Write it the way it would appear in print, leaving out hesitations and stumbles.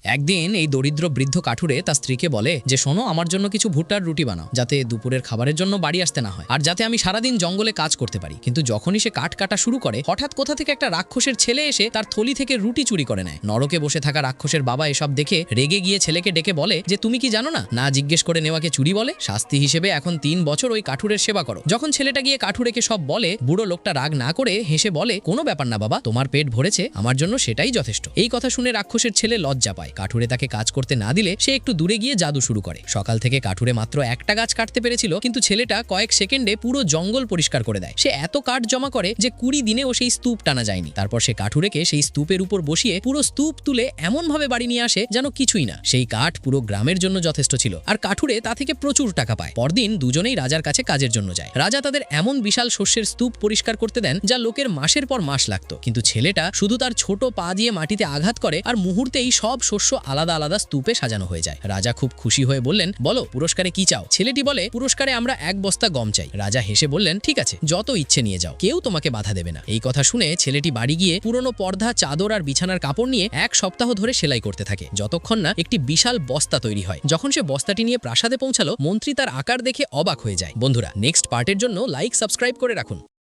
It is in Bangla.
একদিন এই দরিদ্র বৃদ্ধ কাঠুরে তার স্ত্রীকে বলে যে শোনো, আমার জন্য কিছু ভুট্টার রুটি বানাও, যাতে দুপুরের খাবারের জন্য বাড়ি আসতে না হয়, আর যাতে আমি সারাদিন জঙ্গলে কাজ করতে পারি। কিন্তু যখনই সে কাঠ কাটা শুরু করে, হঠাৎ কোথা থেকে একটা রাক্ষসের ছেলে এসে তার থলি থেকে রুটি চুরি করে নেয়। নরকে বসে থাকা রাক্ষসের বাবা এসব দেখে রেগে গিয়ে ছেলেকে ডেকে বলে যে তুমি কি জানো না, না জিজ্ঞেস করে নেওয়াকে চুরি বলে। শাস্তি হিসেবে এখন 3 বছর ওই কাঠুরের সেবা করো। যখন ছেলেটা গিয়ে কাঠুরেকে সব বলে, বুড়ো লোকটা রাগ না করে হেসে বলে, কোনো ব্যাপার না বাবা, তোমার পেট ভরেছে, আমার জন্য সেটাই যথেষ্ট। এই কথা শুনে রাক্ষসের ছেলে লজ্জা পায়। কাঠুরে তাকে কাজ করতে না দিলে সে একটু দূরে গিয়ে জাদু শুরু করে। সকাল থেকে কাঠুরে মাত্র একটা গাছ কাটতে পেরেছিল, কিন্তু ছেলেটা কয়েক সেকেন্ডে পুরো জঙ্গল পরিষ্কার করে দেয়। সে এত কাঠ জমা করে যে 20 দিনেও সেই স্তূপ টানা যায়নি। তারপর সে কাঠুরেকে সেই স্তূপের উপর বসিয়ে পুরো স্তূপ তুলে এমন ভাবে বাড়ি নিয়ে আসে যেন কিছুই না। সেই কাঠ পুরো গ্রামের জন্য যথেষ্ট ছিল, আর কাঠুরে তা থেকে প্রচুর টাকা পায়। পরদিন দুজনেই রাজার কাছে কাজের জন্য যায়। রাজা তাদের এমন বিশাল শস্যের স্তূপ পরিষ্কার করতে দেন যা লোকের মাসের পর মাস লাগতো, কিন্তু ছেলেটা শুধু তার ছোট পা দিয়ে মাটিতে আঘাত করে, আর মুহূর্তেই সব শস্য আলাদা আলাদা স্তূপে সাজানো হয়ে যায়। রাজা খুব খুশি হয়ে বললেন, বলো পুরস্কারে কি চাও? ছেলেটি বলে, পুরস্কারে আমরা 1 বস্তা গম চাই। রাজা হেসে বললেন, ঠিক আছে, যত ইচ্ছে নিয়ে যাও, কেউ তোমাকে বাধা দেবে না। এই কথা শুনে ছেলেটি বাড়ি গিয়ে পুরনো পর্দা, চাদর আর বিছানার কাপড় নিয়ে 1 সপ্তাহ ধরে সেলাই করতে থাকে, যতক্ষণ না একটি বিশাল বস্তা তৈরি হয়। যখন সে বস্তাটি নিয়ে প্রাসাদে পৌঁছালো, মন্ত্রী তার আকার দেখে অবাক হয়ে যায়। বন্ধুরা, নেক্সট পার্টের জন্য লাইক, সাবস্ক্রাইব করে রাখুন।